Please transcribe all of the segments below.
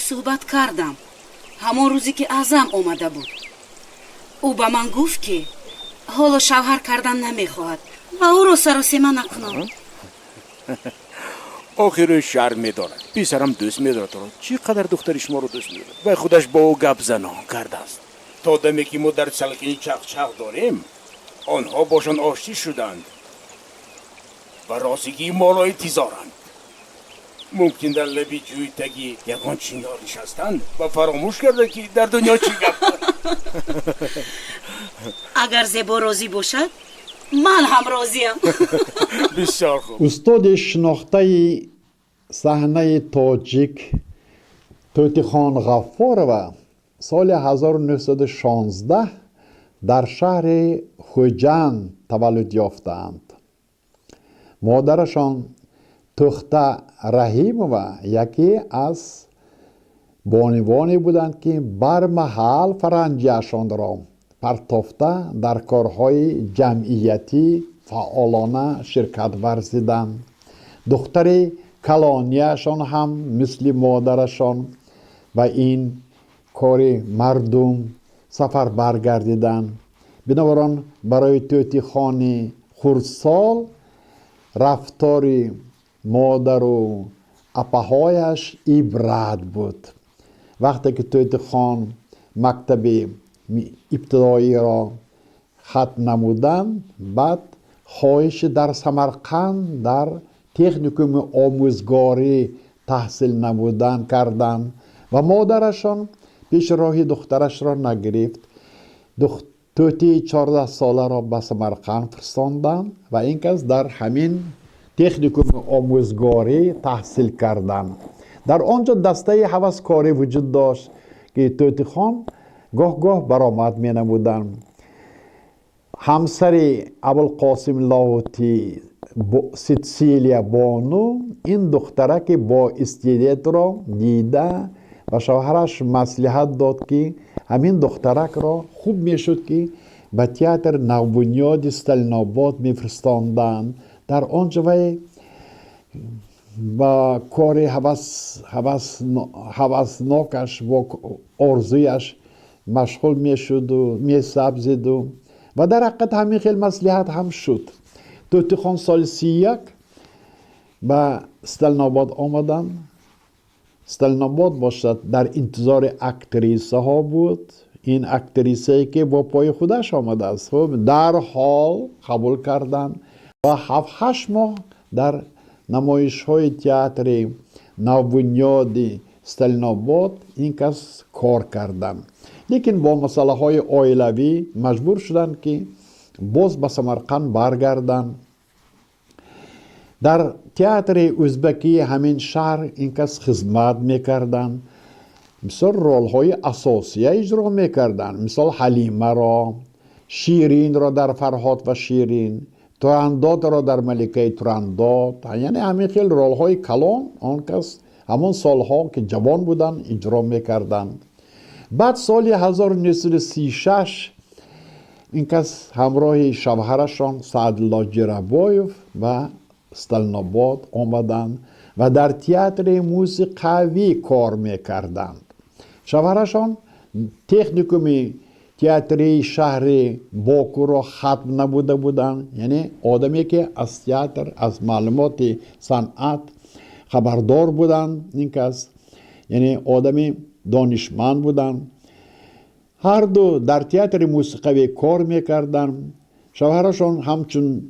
صحبت کردم همون روزی که ازم آمده بود. او به من گفت که حالا شوهر کردن نمیخواهد و او رو سراسیمه نکنم. آخر شرم میدارد، پسرم دوست میدارد. چقدر دختر شما رو دوست میدارد و خودش با او گپ زنان کرده است. تا دمی که ما در سلقین چخچخ داریم آنها باشان آشتی شدند و راستگی ما را انتظارند. ممکن در لبی جوی تگی یکان چینار نشستند و فراموش کرده که در دنیا چی گپ. اگر زیبا راضی باشد من هم راضیم. بسیار خوب. استاد شناخته صحنه تاجیک توتی خان غفارова سال 1916 در شهر خوجند تولد یافتند. مادرشان تخته رحیمова یکی از بانوانی بودند که برمحل فرنگیشان را پرتافته در کارهای جمعیتی فعالانه شرکت ورزیدند. دختر کلانیشان هم مثل مادرشان و این کار مردم سفر برگردیدند. بنابراین برای توتی خان خردسال رفتار مادر و اپهایش عبرت بود. وقتی که توتی خان مکتب ابتدایی را ختم نمودند، بعد خواهش در سمرقند در تکنیکوم آموزگاری تحصیل نمودن کردند و مادرشان پیش راهی دخترش را نگرفت. توتی 14 ساله را به سمرقند فرستاندند و این کس در همین تکنیکوم آموزگاری تحصیل کردند. در آنجا دسته هوسکاری وجود داشت که توتی خان گاه گاه برآمد می نمودند. همسر ابوالقاسم لاهوتی سیسیلیا بانو این دخترک با استعداد را دیده و شوهرش مصلحت داد که همین دخترک را خوب میشد که به تئاتر نوبنیاد استالین‌آباد میفرستاندند. در آنجا وی با کار هوسناکش و آرزویش مشغول میشد و میسبزید و در حقیقت همین خیلی مصلحت هم شد. توتی خان سال 31 به استالین‌آباد آمدن. استالین‌آباد باشد در انتظار اکتریسه ها بود. این اکتریسه که با پای خودش آمده است در حال قبول کردند و 7-8 ماه در نمایش های تئاتر نوبنیاد استالین‌آباد این کس کار کردند. لیکن با مسئله های عائلوی مجبور شدند که باز به سمرقند برگردند. در تئاتر ازبکی همین شهر این کس خدمت میکردند. مثل رول های اساسی اجرا میکردند، مثل حلیمه را، شیرین را در فرهاد و شیرین، ترانداد را در ملکه ترانداد. یعنی همین خیلی رول های کلان آن کس همون سالها که جوان بودند اجرا میکردند. بعد سال 1936 این کس همراه شوهرشان سعدالله جیربایف و استالین‌آباد آمدند و در تئاتر موسیقی کار میکردند. شوهرشان تکنیکوم تئاتری شهر باکو را ختم نبوده بودند. یعنی آدمی که از تئاتر از معلومات صنعت خبردار بودند. این کس یعنی آدمی دانشمند بودند. هر دو در تئاتر موسیقی کار میکردند. شوهرشان همچون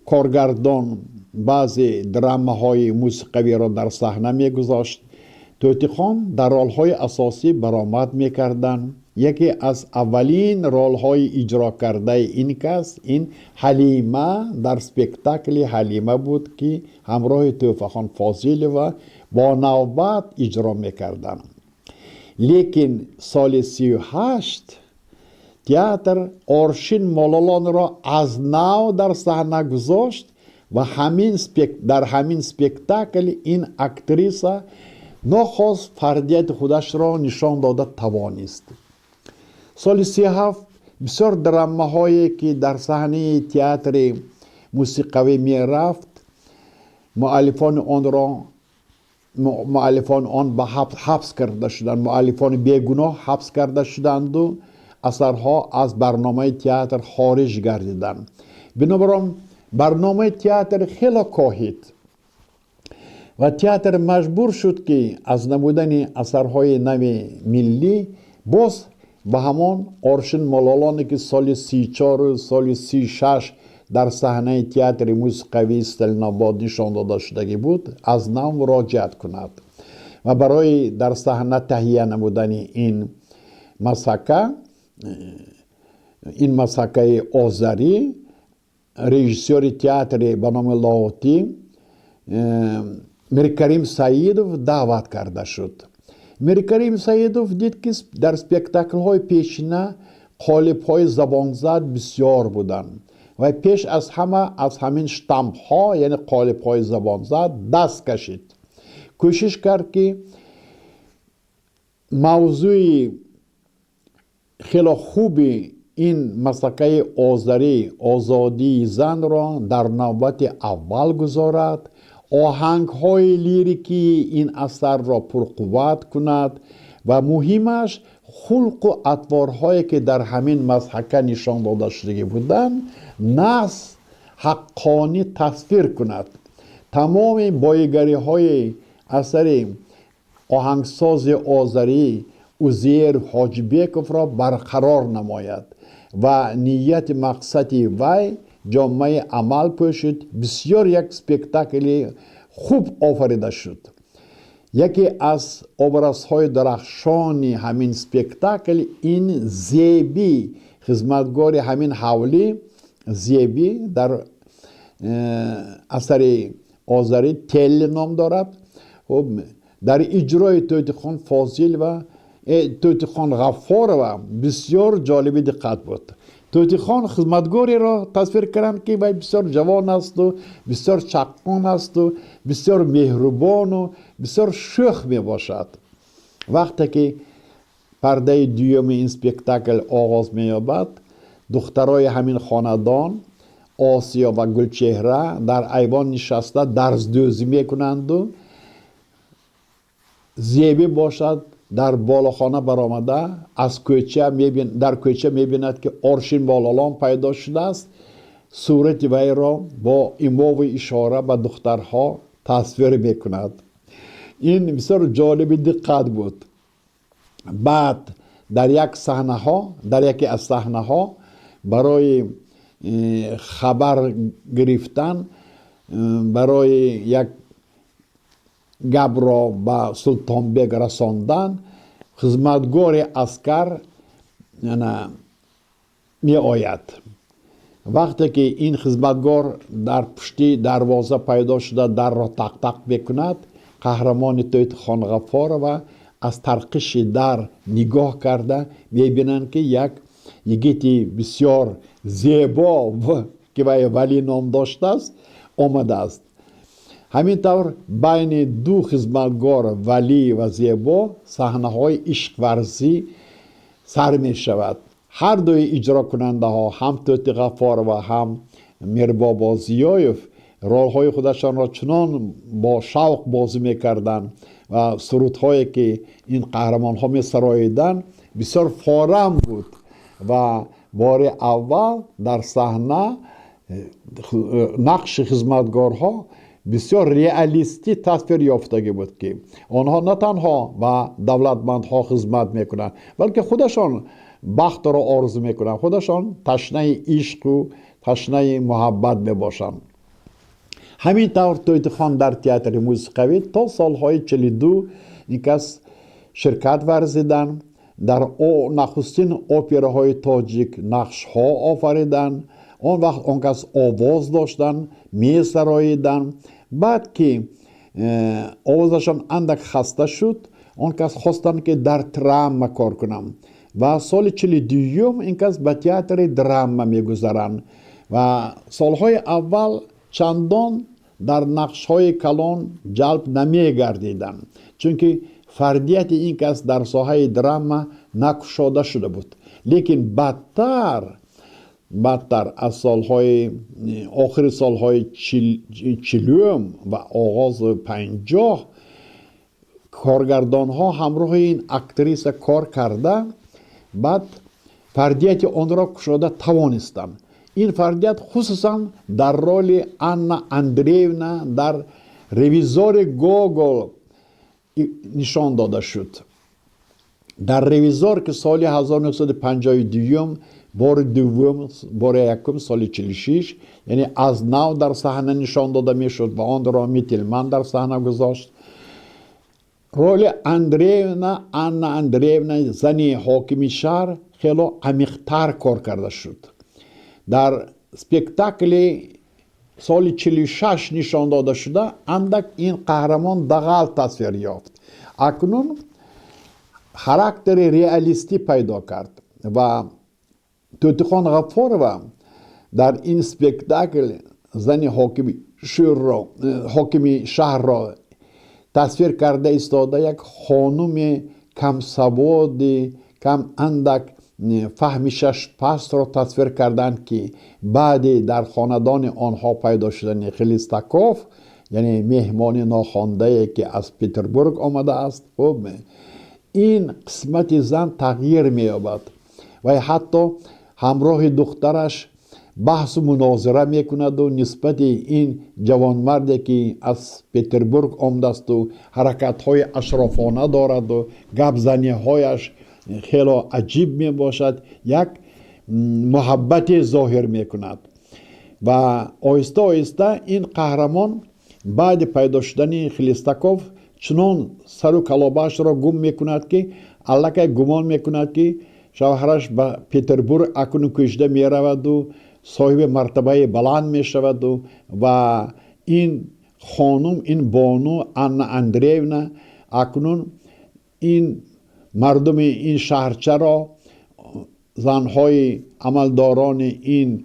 کارگردان بعضی درامه های موسیقی را در صحنه میگذاشت. توتی خان در رول های اساسی برآمد میکردند. یکی از اولین رول های اجرا کرده این کس این حلیمه در سپکتاکل حلیمه بود که همراه توفیق خان فاضلی و با نوبت اجرا میکردند. لیکن سال 38 تئاتر آرشین مالالان را از نو در صحنه گذاشت و در همین سپکتاکل این اکتریسه نخواست فردیت خودش را نشان داده توانست. سال 37 بسیار درامه هایی که در صحنه تئاتر موسیقی می رفت مؤلفان آن را مؤلفان آن به حبس کرده شدند، مؤلفان بیگناه حبس کرده شدند و اثرها از برنامه تئاتر خارج گردیدند. بنابراین برنامه تئاتر خیلی کاهید و تئاتر مجبور شد که از نمودن اثرهای نو ملی باز به همان آرشین ملالانی که سال 34 و سال 36 در صحنه تئاتر موسیقی استالین آباد نشان داده شده بود از نو مراجعت کند و برای در صحنه تهیه نمودن این مسحکه آذری رژیسور تئاتر به نام لاهوتی میرکریم سعیدوف دعوت کرده شد. میرکریم سعیدوف دید که در سپکتاکل های پیشینه قالب های زبانزد بسیار بودند و پیش از همه از همین شتامپ ها یعنی قالب های زبانزد دست کشید. کوشش کرد که موضوع خیلی خوبی این مسئله آذری آزادی زن را در نوبت اول گذارد، آهنگ های لیریکی این اثر را پرقوت کند و مهمش خلق و اطوارهایی که در همین مسحکه نشان داده شده بودند نص حقانی تصویر کند. تمام بایگری های اثر آهنگساز آذری عزیر حاجیبیکوف را برقرار نماید و نیت مقصد وی جامعه عمل پوشید. بسیار یک سپکتاکل خوب آفریده شد. یکی از ابرزهای درخشان همین سپکتاکل این زیبی خدمتگار همین حولی زیبی در اثر آذری تل نام دارد. در اجرای توتیخان فاضل و توتیخان غفار و بسیار جالب دقت بود. توتیخان خدمتگاری را تصویر کردند که وی بسیار جوان است و بسیار چقان است و بسیار مهربان و بسیار شوخ می باشد. وقتی که پرده دوم این سپکتاکل آغاز می یابد دخترای همین خاندان آسیا و گلچهره در ایوان نشسته درزدوزی می کنند و زیبی باشد در بالاخانه برآمده از کوچه در کوچه می‌بیند که آرشین ملالان پیدا شده است. صورت وی را با ایما و اشاره به دخترها تصویر می‌کند. این بسیار جالب دقت بود. بعد در یکی از صحنه‌ها برای خبر گرفتن برای یک گپ را به سلطان بیگ رساندن خدمتگار عسکر می آید. وقتی که این خدمتگار در پشتی دروازه پیدا شده در را تق تق بکند قهرمان توتیخان غفار و از ترقش در نگاه کرده می بینند که یک یگیتی بسیار زیبا که ولی نام داشته است آمده است. همینطور بین دو خدمتگار ولی و زیبا صحنه‌های عشق ورزی سر می شود. هر دوی اجرا کننده ها هم توتی غفار و هم میربابا زیایف رول‌های خودشان را چنان با شوق بازی می‌کردند و سرودهایی که این قهرمان ها می سراییدند بسیار فارم بود و بار اول در صحنه نقش خدمتگارها بسیار ریالیستی تصویر یافتگی بود که آنها نه تنها به دولتمندها خدمت میکنند بلکه خودشان بخت را آرزو میکنند، خودشان تشنه عشق و تشنه محبت میباشند. همینطور توتیخان در تئاتر موسیقی تا سالهای 42 اینکس شرکت ورزیدن در نخستین اپراهای تاجیک نقش ها آفریدن. آن وقت آنکس آواز داشتن می سراییدن. بعد که آوازشان اندک خسته شد آنکس خواستن که در درام کار کنم و سال 42 اینکس به تئاتر درام می گذارن و سالهای اول چندان در نقش های کلان جلب نمی گردیدن چون که فردیت این کس در ساحه درام نکشاده شده بود. لیکن بدتر از آخر سالهای 40 و آغاز 50 کارگردان ها همراه این اکتریس کار کرده، بعد فردیت آن را کشاده توانستند. این فردیت خصوصا در رول آنا اندریونا در ریویزور گوگل نشان داده شد. در ریویزور که سال 1952 بار یکم سال 46، یعنی از نو در صحنه نشان داده می شد و آن را میتلمن در صحنه گذاشت. رول آنا اندریونا زنی حاکم شهر خیلی عمیق‌تر کار کرده شد. در سپکتاکل سال 46 نشان داده شده اندک این قهرمان دغل تصویر یافت. اکنون خاراکتر ریالیستی پیدا کرد و توتیخان غفارова در این سپکتاکل زن حاکم شهر را تصویر کرده ایستاده، یک خانم کم سواد کم اندک فهمشش پست را تصویر کردند که بعد در خاندان آنها پیدا شدن خلیستاکوف، یعنی مهمان ناخوانده که از پتربورگ آمده است. خب این قسمت زن تغییر می‌یابد و حتی همراه دخترش بحث و مناظره میکند و نسبت این جوانمردی که از پتربورگ آمده است و حرکت‌های اشرافانه دارد و گپ زنی‌هایش خیلی عجیب می باشد، یک محبت ظاهر می کند و آهسته آهسته این قهرمان بعد پیدا شدن خلیستاکوف چنان سر و کلابه‌اش را گم می کند که الکی گمان می کند که شوهرش به پتربورگ اکنون کشیده می رود و صاحب مرتبه بلند می شود و این خانم، این بانو آنا اندریونا اکنون این مردم این شهرچه را، زنهای عملداران این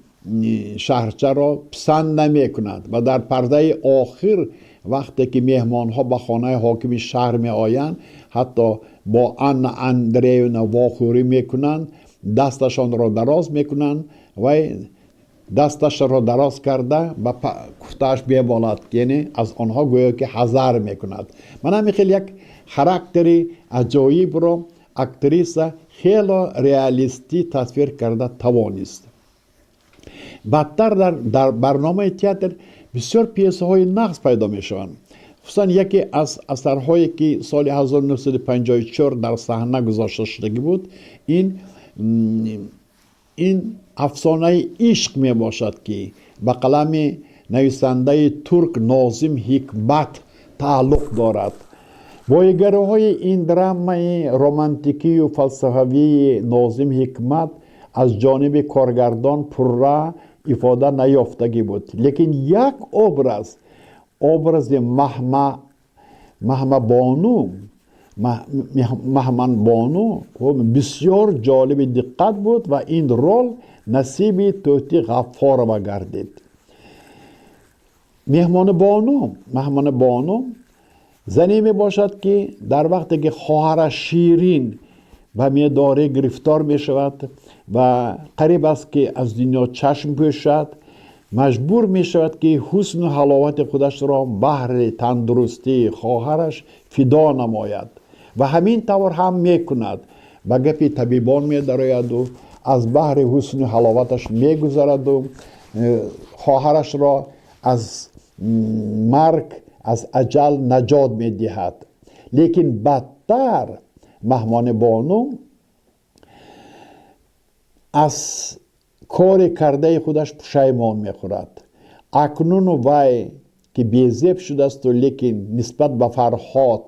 شهرچه را پسند نمی کند و در پرده آخر وقتی که مهمان ها به خانه حاکم شهر می آیند حتی با آنا اندریونا واخوری می کنند، دستشان را دراز می کنند و دستش را دراز کرده به کفتش بیاولد، یعنی از آنها گویا که حذر می کند. من هم خیلی یک خاراکتری عجایب را اکتریس خیلی ریالیستی تصویر کرده توانست. بعدتر در برنامه تئاتر بسیار پیسه های نقص پیدا می شوند. خصوصا یکی از اثرهایی که سال 1954 در صحنه گذاشته شده بود این افسانه عشق می باشد که به قلم نویسنده ترک ناظم حکمت تعلق دارد. بایگرهای این درام رومانتیکی و فلسفی ناظم حکمت از جانب کارگردان پررا ifade نیافتگی بود، لیکن یک obraz مهمان بانو بسیار جالب دقت بود و این رول نصیب توتی غفارova گردید. مهمان بانو زنی می باشد که در وقتی که خواهر شیرین و میداره گرفتار می شود و قریب است که از دنیا چشم پوشد، مجبور می شود که حسن و حلاوت خودش را بهر تندرستی خواهرش فدا نماید و همین طور هم می کند. به گپ طبیبان می دراید و از بهر حسن و حلاوتش می گذرد و خواهرش را از مرگ، از اجل نجات می دهد. لیکن بدتر مهمان بانو از کار کرده خودش پشیمان می خورد. اکنون وی که بیزیب شده است و لیکن نسبت به فرهاد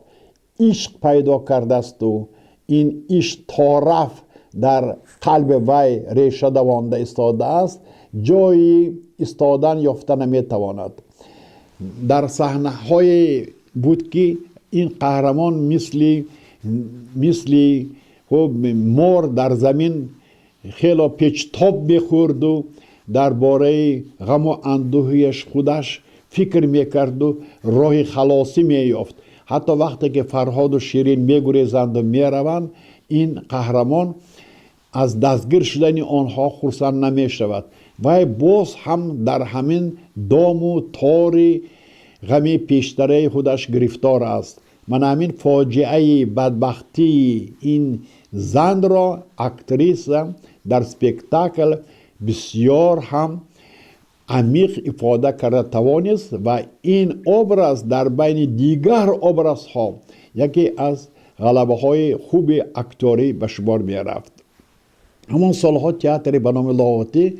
عشق پیدا کرده است و این عشق طرف در قلب وی ریشه دوانده ایستاده است، جایی ایستادن یافته نمی تواند. در صحنه های بود که این قهرمان مثل مور در زمین خیلی پیچ تاب بخورد و درباره غم و اندوهیش خودش فکر میکرد و راه خلاصی مییافت. حتی وقتی که فرهاد و شیرین میگریزند و میروند، این قهرمان از دستگیر شدن آنها خرسند نمیشود و باز هم در همین دام و تار غم پیشتره خودش گرفتار است. من همین فاجعه بدبختی این زن را اکتریس در سپکتاکل بسیار هم عمیق افاده کرده توانست و این ابراز در بین دیگر ابرازها یکی از غلبه های خوب اکتوری به شمار می رفت. همان سالها تئاتر به نام لاهوتی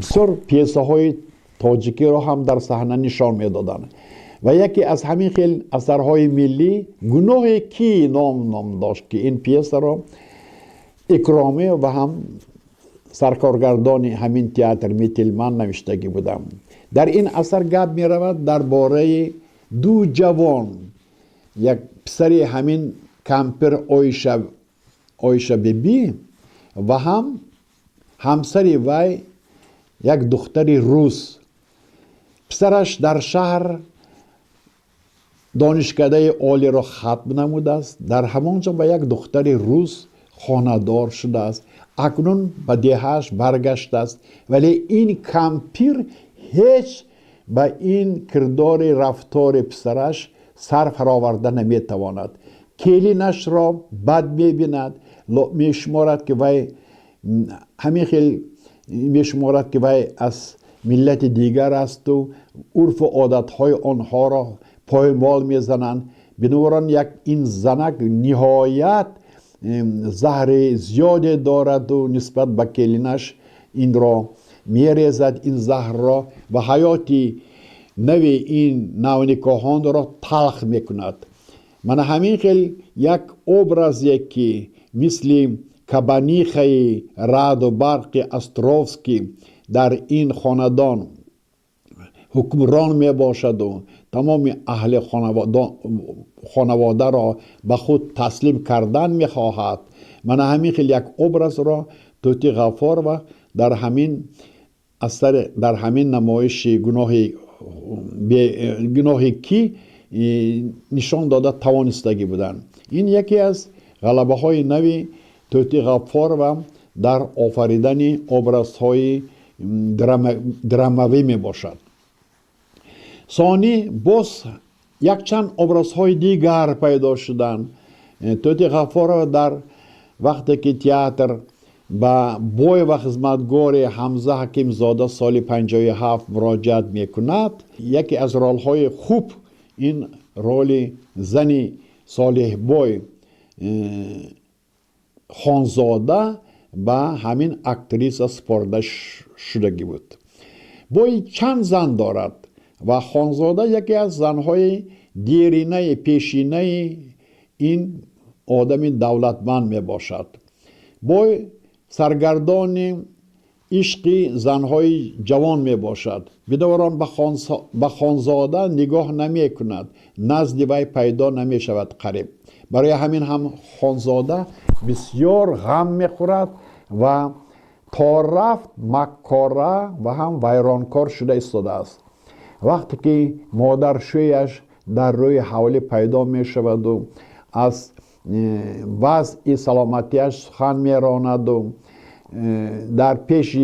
بسیار پیسه های تاجیکی را هم در صحنه نشان می دادند و یکی از همین خیل اثرهای ملی گناه کی نام داشت که این پیسه را اکرامی و هم سرکارگردان همین تئاتر میتلمن نوشتگی بودم. در این اثر گپ می رود درباره دو جوان، یک پسری همین کمپر آیشه بیبی و هم همسری وی یک دختری روس. پسرش در شهر دانشکده عالی را ختم نموده است، در همانجا با یک دختری روس خانه‌دار شده است. اکنون به دهه‌اش برگشته است، ولی این کمپیر هیچ به این کردار رفتار پسرش سر برآورده نمیتواند. کلینش را بد میبیند، میشمارد که وی همین خیلی میشمارد که وی از ملت دیگر است و عرف و عادتهای آنها را پایمال میزنند. بنابراین یک این زنک نهایت زهر زیادی دارد و نسبت به کلینش این را میریزد، این زهر را، و حیاتی نوی این نونکاهان را تلخ میکند. من همین خیلی یک ابرازی که مثل کبانیخه رعد و برق استروفسکی در این خاندان حکمران می باشد و تمام اهل خانواده را به خود تسلیم کردن می خواهد. من همین خیلی یک ابراز را توتی غفار و در همین اثر، در همین نمایش گناهی کی نشان داده توانستگی بودند. این یکی از غلبه های نوی توتی غفار و در آفریدن ابرازهای دراموی می باشد. ثانی باز یک چند ابرازهای دیگر پیدا شدند. توتی غفار در وقتی که تئاتر با بوی و خدمتگار حمزه حکیم زاده سال 57 مراجعت میکند، یکی از رولهای خوب این رول زنی صالح بوی خانزاده با همین اکتریس سپرده شدگی بود. بوی چند زن دارد و خانزاده یکی از زنهای دیرینه پیشینه این آدم دولتمند می باشد. بوی سرگردان عشق زنهای جوان می باشد. بنابراین به خانزاده نگاه نمی کند، نزد وی پیدا نمی شود قریب. برای همین هم خانزاده بسیار غم می خورد و تا رفت مکاره و هم ویرانکار شده ایستاده است. وقتی که مادر شویش در روی حوالی پیدا می شود و از وضع سلامتیش سخن می راند و در پیش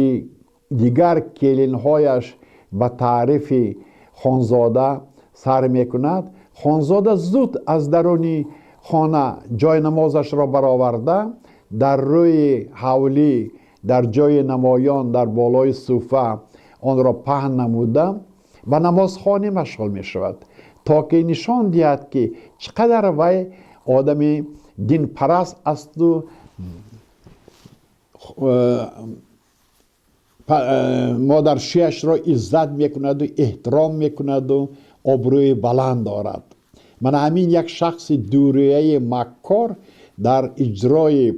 دیگر کلینهایش به تعریف خانزاده سر می کند، خانزاده زود از درون خانه جای نمازش را برآورده در روی حولی در جای نمایان در بالای صوفه آن را پهن نموده و نمازخوانی مشغول می شود تا که نشان دهد که چقدر وی آدم دین پرست است و مادرشویش را عزت می کند و احترام می کند و آبروی بلند دارد. من همین یک شخص دوریه مکار در اجرای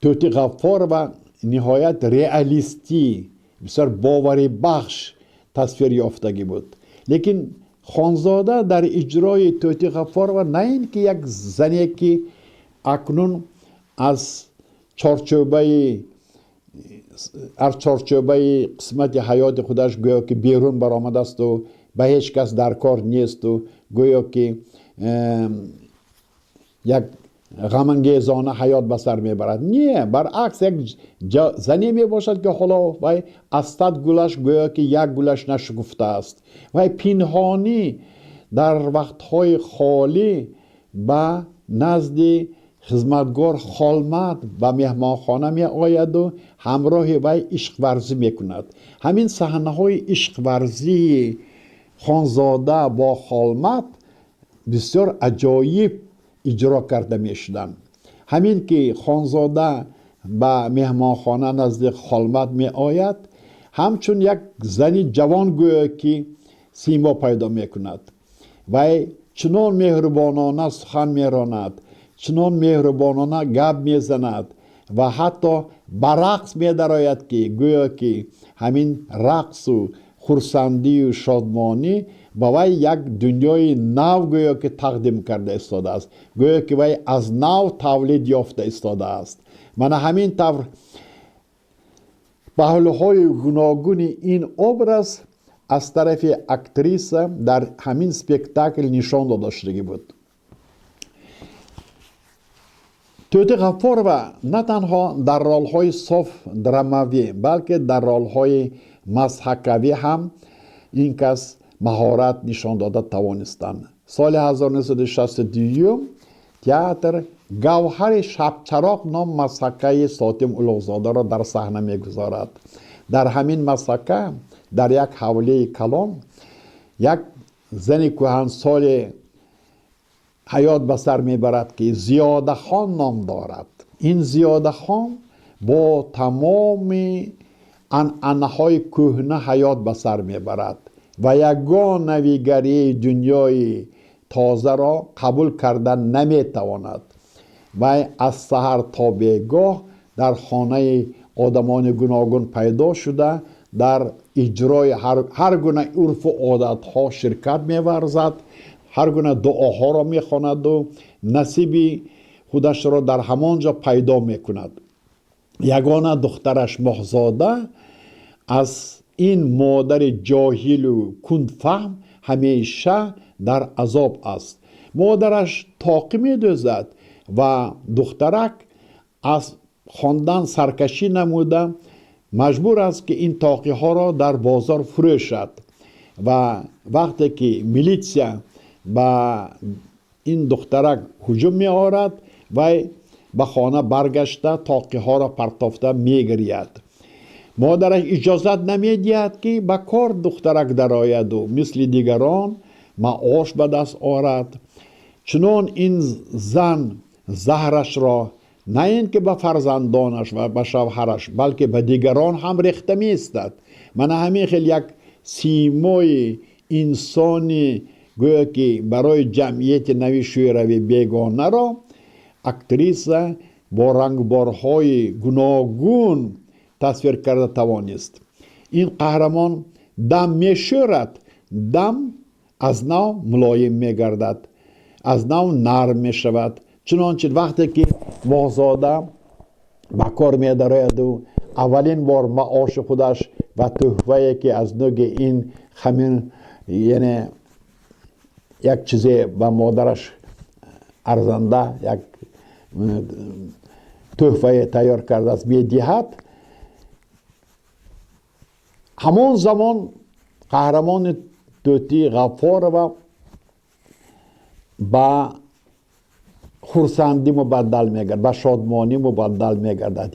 توتی غفار و نهایت ریالیستی بسیار باوری بخش تصویر یافتگی بود. لیکن خانزاده در اجرای توتی غفار و نه این که یک زنی که اکنون از چارچوبه قسمت حیات خودش گویا که بیرون برآمده است و به هیچ کس در کار نیست و گویا که یک غمانگیزانه حیات به سر میبرد. نه، برعکس یک زنی می باشد که حالا وی از 100 گلش گویا که یک گلش نشکفته است. وی پنهانی در وقتهای خالی به نزد خدمتگار خالمت به مهمانخانه می آید و همراه وی عشق ورزی می کند. همین صحنه های عشق ورزی خانزاده با خالمت بسیار عجایب اجرا کرده می شدند. همین که خانزاده به مهمانخانه نزد خالمت می آید، همچون یک زنی جوان گویا که سیما پیدا می کند و چنان مهربانانه سخن می راند، چنان مهربانانه گپ می زند و حتی به رقص می درآید که گویا که همین رقص و خرسندی و شادمانی با وی یک دنیای نو گویا که تقدیم کرده ایستاده است، گویا که وی از نو تولید یافته ایستاده است. من همین طور پهلوهای گوناگون این ابراز از طرف اکتریس در همین سپکتاکل نشان داده شده بود. توتی غفارова نه تنها در رول‌های صاف دراماوی بلکه در رول‌های مسحکوی هم این کس مهارت نشان داده توانستند. سال 1962 تئاتر گوهر شبچراغ نام مسحکه ساتم اولوزاده را در صحنه میگذارد. در همین مسحکه در یک حوله کلان یک زن کهنسال حیات به سر میبرد که زیاده خان نام دارد. این زیاده خان با تمام عنعنه‌های کهنه حیات به سر میبرد و یگان نویگری دنیای تازه را قبول کردن نمیتواند و از سحر تا بیگاه در خانه آدمان گوناگون پیدا شده در اجرای هر گونه عرف و عادت‌ها شرکت می‌ورزد، هر گونه دعاها را می‌خواند و نصیب خودش را در همانجا پیدا می‌کند. یگانه دخترش ماهزاده از این مادر جاهل و کندفهم همیشه در عذاب است. مادرش تاقی می‌دوزد و دخترک از خواندن سرکشی نموده مجبور است که این تاقی ها را در بازار فروشد و وقتی که میلیسیا به این دخترک هجوم می آورد و به خانه برگشته تاقی ها را پرتافته می گرید. مادرش اجازت نمی دهد که به کار دخترک درآید و مثل دیگران معاش به دست آورد. چنان این زن زهرش را نه اینکه به فرزندانش و به شوهرش بلکه به دیگران هم ریخته می استد. من همین خیلی یک سیمای انسانی گویا که برای جمعیت نوی شوروی بیگانه را اکتریس با رنگبارهای گوناگون تصویر کرده توانست. این قهرمان دم می شورد، دم از نو ملایم می گردد، از نو نرم می شود. چنانچه وقتی که ماهزاده به کار می درآید و اولین بار معاش خودش و تحفه‌ای که از نوع این همین یعنی یک چیزی به مادرش ارزنده یک تحفه تیار کرده است میدهد، همان زمان قهرمان توتی غفارova با خرسندی مبدل میگرد، به شادمانی مبدل میگردد.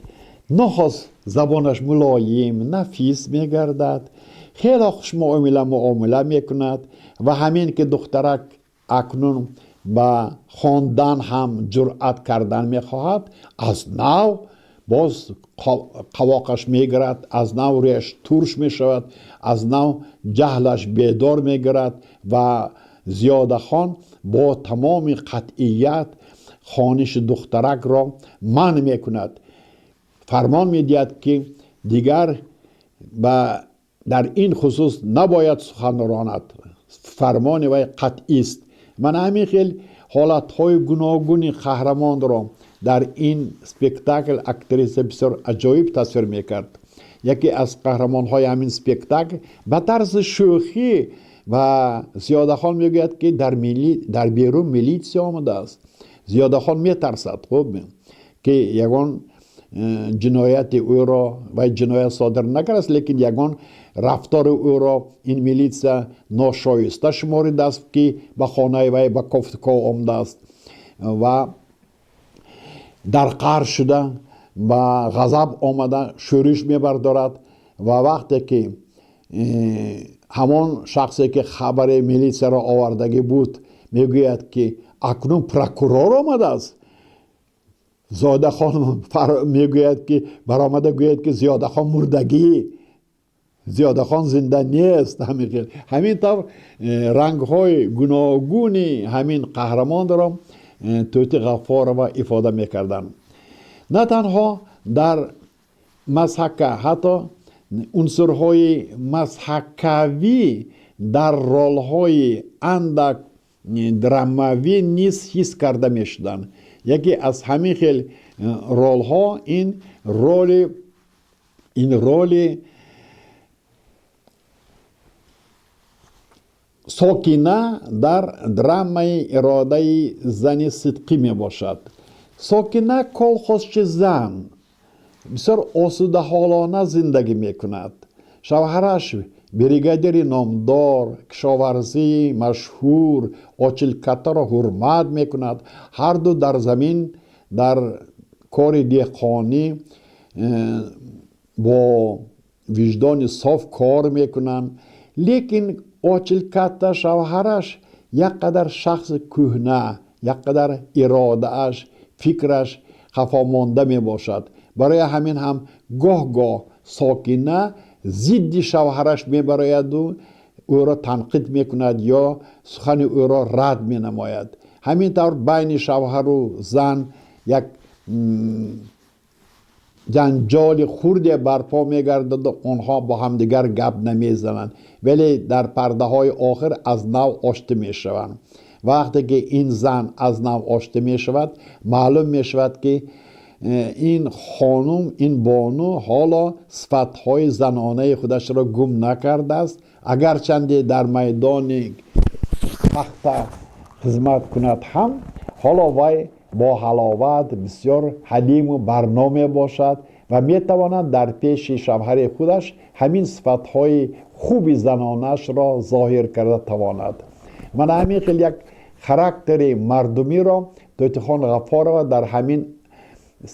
نخواست زبانش ملایم نفیس میگردد، خیلی خوش معامله میکند و همین که دخترک اکنون به خواندن هم جرأت کردن میخواهد، از نو باز قواقش میگرد، از نو ریش ترش میشود، از نو جهلش بیدار میگرد و زیاده خان با تمام قطعیت خوانش دخترک را منع میکند. فرمان میدهد که دیگر در این خصوص نباید سخن راند. فرمان وی قطعی است. من همین خیلی حالتهای گوناگون قهرمان را در این سپکتاکل اکتریس بسیار عجایب تصویر میکرد. یکی از قهرمان های همین سپکتاکل به طرز شوخی و زیاده خان میگوید که در بیرون میلیسیا آمده است. زیاده خان میترسد که یگان جنایت او را و جنایت صادر نکرد است، لیکن یگان рафтори ӯро ин милитсия ношоиста шуморидааст ки ба хонаи вай ба кофтуков омадааст ва дар қаҳр шуда ба ғазаб омада шӯриш мебардорад ва вақте ки ҳамон шахсе ки хабари милитсияро овардагӣ буд мегӯяд ки акнун прокурор омадааст, зиёдахон мегӯяд ки баромада гӯяд ки зиёдахон мурдагӣ, зиёдахон зинда нест. ҳамин тавр рангҳои гуногуни ҳамин қаҳрамонро тӯти ғаффорова ифода мекарданд. на танҳо дар мазҳака, ҳатто унсурҳои мазҳакавӣ дар ролҳои андак драмавӣ низ ҳис карда мешуданд. яке аз ҳамин хел ролҳо ин роли сокина дар драмаи иродаи зани сидқӣ мебошад. сокина колхозчи зан бисёр осудаҳолона зиндагӣ мекунад. шавҳараш бригадири номдор, кишоварзии машҳур, очилкатаро ҳурмат мекунад. ҳарду дар замин дар кори деҳқонӣ бо виҷдони соф кор мекунанд. лекин очилката шавҳараш як қадар шахси кӯҳна, як қадар иродааш, фикраш хафомонда мебошад. барои ҳамин ҳам гоҳ-гоҳ сокина зидди шавҳараш мебарояду ӯро танқид мекунад ё сухани ӯро рад менамояд. ҳамин тавр байни шавҳару зан як ҷанҷоли хурде барпо мегардаду онҳо бо ҳамдигар гап намезананд, вале дар пардаҳои охир аз нав ошти мешаванд. вақте ки ин зан аз нав ошти мешавад, маълум мешавад ки ин хонум, ин бону ҳоло сифатҳои занонаи худашро гум накардааст. агарчанде дар майдони тахта хизмат кунад ҳам ҳоло вай бо ҳаловат бисёр ҳалиму барно мебошад ва метавонад дар пеши шавҳари худаш ҳамин сифатҳои хуби занонаашро зоҳир карда тавонад. мана ҳамин хел як характери мардумиро тӯтихон ғаффорова дар ҳамин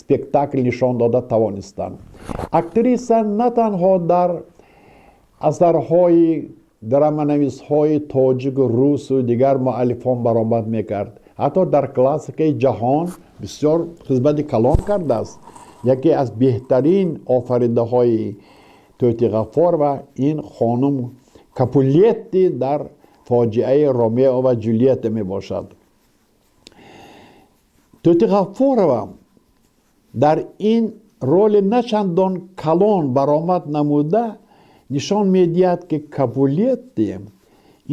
спектакл нишон дода тавонистанд. актриса на танҳо дар асарҳои драманависҳои тоҷику русу дигар муаллифон баромад мекард. ҳатто дар классикаи ҷаҳон бисёр хизмати калон кардааст. яке аз беҳтарин офаридаҳои тӯти ғаффорова ин хонум капулетти дар фоҷиаи ромео ва ҷулиетта мебошад. тӯти ғаффорова дар ин роли начандон калон баромад намуда нишон медиҳад ки капулетти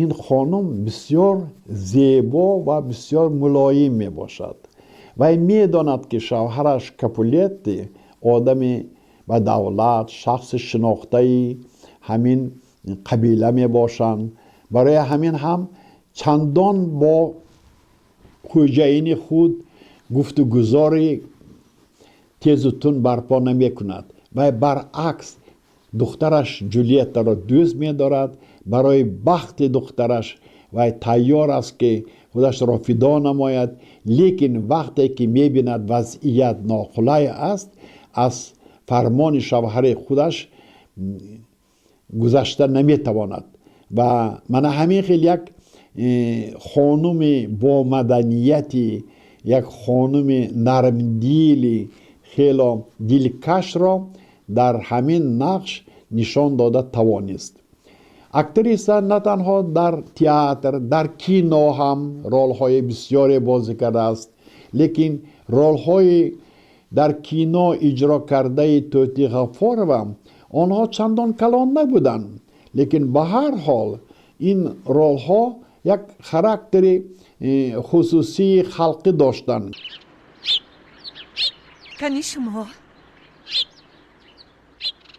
ин хонум бисёр зебо ва бисёр мулоим мебошад. вай медонад ки шавҳараш капулетти одами ба давлат, шахси шинохтаи ҳамин қабила мебошанд. барои ҳамин ҳам чандон бо хоҷаини худ гуфтугузори тезу тун барпо намекунад. вай баръакс духтараш ҷулиеттаро дӯст медорад. барои бахти духтараш вай тайёр аст ки худашро фидо намояд. лекин вақте ки мебинад вазъият ноқулай аст, аз фармони шавҳари худаш гузашта наметавонад. ва мана ҳамин хел як хонуми бо маданияти, як хонуми нармдили хело дилкашро дар ҳамин нақш нишон дода тавонист. актриса на танҳо дар театр, дар кино ҳам ролҳои бисёре бозӣ кардааст. лекин ролҳои дар кино иҷро кардаи тӯти ғаффорова онҳо чандон калон набуданд. лекин ба ҳар ҳол ин ролҳо як характери хусусии халқӣ доштанд. кани шумо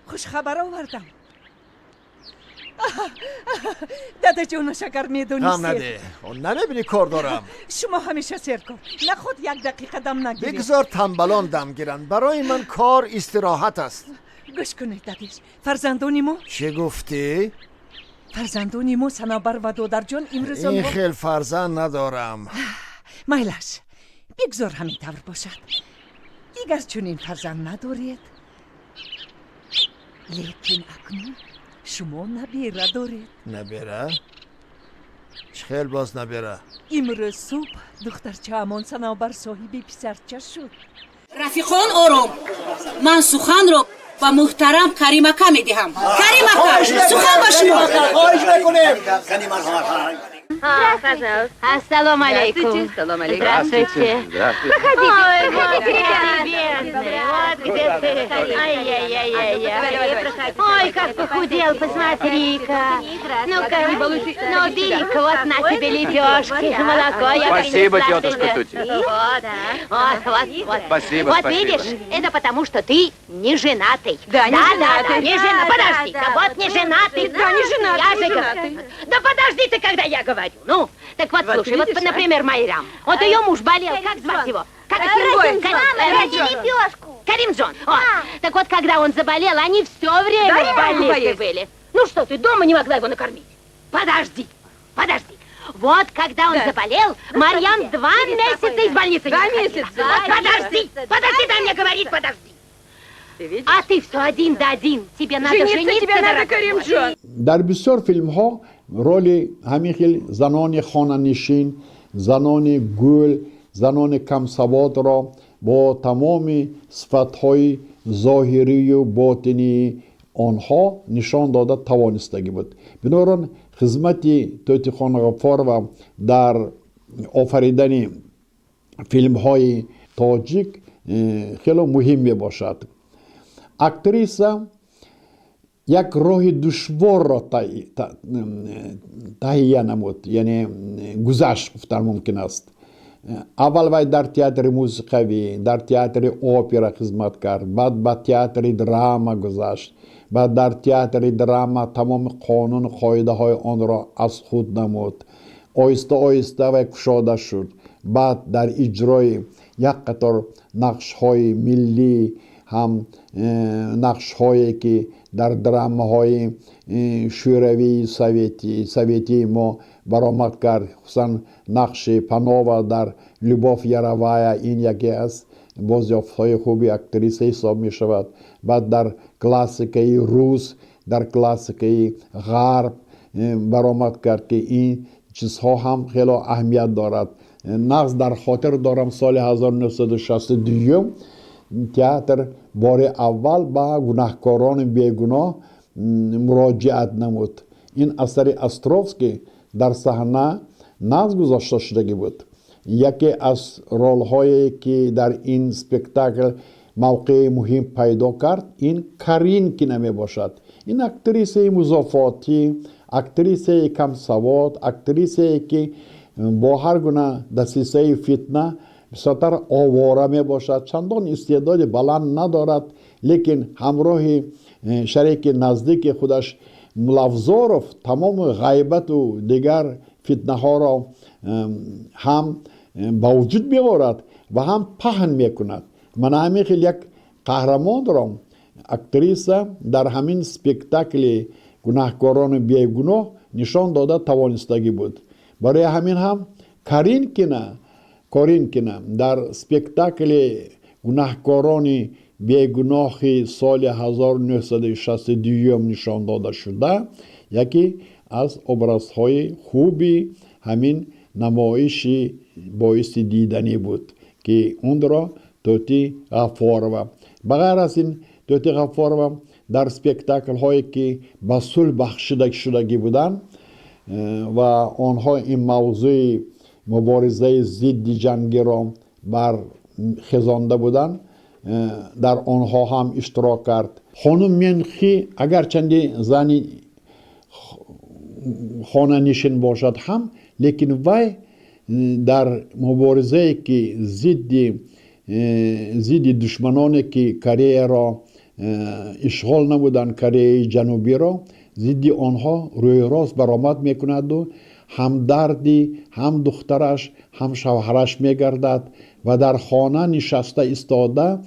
хушхабар овардам. дадаҷону шакар медонистед. намебини кор дорам. шумо ҳамеша сер кор. нахуд як дақиқа дам нагиред. бигзор танбалон дам гиранд. барои ман кор истироҳат аст. گوش کنید دادش فرزندانی ما چی گفتی؟ فرزندانی ما سنابر و دودر جان امروز این خیل فرزند ندارم. مایلش بگذار همین طور باشد. دیگر چون این فرزند ندارید لیکن اکنون شما نبیره دارید. نبیره؟ خیل باز نبیره؟ امروز صبح دخترچه همان سنابر صاحب پسرچه شد. رفیقان آرام، من سخن رو با محترم کریمکه میدهم. کریمکه سخن با شما. خواهش نکنیم. Ассаламу алейкум. Здравствуйте. Проходите. Вот где ты. Ай-яй-яй-яй. Ой, как похудел, посмотри-ка. Ну-ка, ну бери-ка, вот на тебе лепешки, молоко. Спасибо, тетушка Тути. Вот. Спасибо, Вот спасибо. видишь, это потому, что ты не женатый. Да, не женатый. Подожди-ка, вот не женатый. Да, не женатый. Я же говорю. Да подожди ты, когда я говорю. Ну, так вот, слушай, вот, например, Майрам. Вот ее муж болел, как звать его? Как Каримджон. Так вот, когда он заболел, они все время в больнице были. Ну что ты, дома не могла его накормить? Подожди. Вот когда он заболел, Марьям 2 месяца из больницы не выходила. Подожди, дай мне говорить, подожди. А ты все один да один. Тебе надо жениться, дорогой. در بسیار فیلم ها رول همین خیل زنان خانه‌نشین، زنان گل، زنان کم سواد را با تمام صفت‌های ظاهری و باطنی آنها نشان داده توانستگی بود. بنابراین خدمت توتی خان غفار و در آفریدن فیلم های تاجیک خیلی مهم می باشد. اکتریسا یک راه دشوار را تهیه نمود، یعنی گذشت گفتن ممکن است. اول وی در تئاتر موسیقی، در تئاتر اپرا خدمت کرد، بعد به تئاتر دراما گذشت، بعد در تئاتر دراما تمام قانون و قاعده های آن را از خود نمود. آهسته آهسته وی کشاده شد. بعد در اجرای یک قطار نقش های ملی، هم نقش هایی که در درام های شوروی سوویتی ما برآمد کرد، خصوصا نقش پانووا در لوباف یارووایا این یکی از بازیافت های خوبی اکتریس حساب می شود. بعد در کلاسیکی روس، در کلاسیکی غرب برآمد کرد که این چیزها هم خیلی اهمیت دارد. نقض در خاطر دارم سال 1962 تئاتر بار اول با گناهکاران بیگناه مراجعت نمود. این اثر استروفسکی در صحنه نقض گذاشته شده بود. یکی از رول هایی که در این سپکتاکل موقع مهم پیدا کرد این کارین که نمی باشد. این اکتریس مضافاتی، اکتریس کم سواد، اکتریس که با هر گونه دسیسه فتنه بسیار آواره می باشد، چندان استعداد بلند ندارد، لیکن همراه شریک نزدیک خودش ملوزاروف تمام غیبت و دیگر فتنه ها را هم با وجود می آورد و هم پهن می کند. من همین یک قهرمان دارم. اکتریس در همین سپکتاکل گناهکاران بیگناه نشان داده توانستگی بود. برای همین هم کارین کنه در سپکتاکل گناهکاران بیگناه سال 1962 نشان داده شده. یکی از ابرازهای خوبی همین نمایش باعث دیدنی بود که اون را توتی غفارова. بغیر از این توتی غفارова در سپکتاکل هایی که به صلح بخشیده شدگی بودن و آنها این موضوع مبارزه ضد جنگی را بر خزانده بودن، در آنها هم اشتراک کرد. خانم منخی اگر چندی زنی خانه نشین باشد هم، لیکن وی در مبارزه که ضد دشمنانی که کره را اشغال نمودن، کره جنوبی را، ضد آنها روی راست برآمد میکند و هم دردی هم دخترش هم شوهرش میگردد و در خانه نشسته ایستاده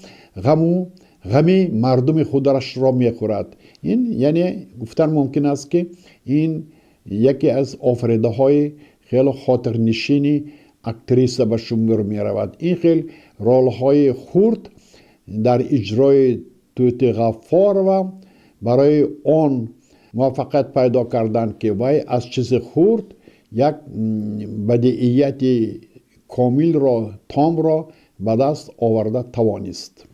غم و غم مردم خودش را میخورد. این یعنی گفتن ممکن است که این یکی از آفریده های خیلی خاطر نشینی اکتریس به شمار می رود. این خیلی رول های خورد در اجرای توت غفار و برای آن موفقیت پیدا کردن که وای از چیز خورد یک بدیعیت کامل را تام را به دست آورده توانست.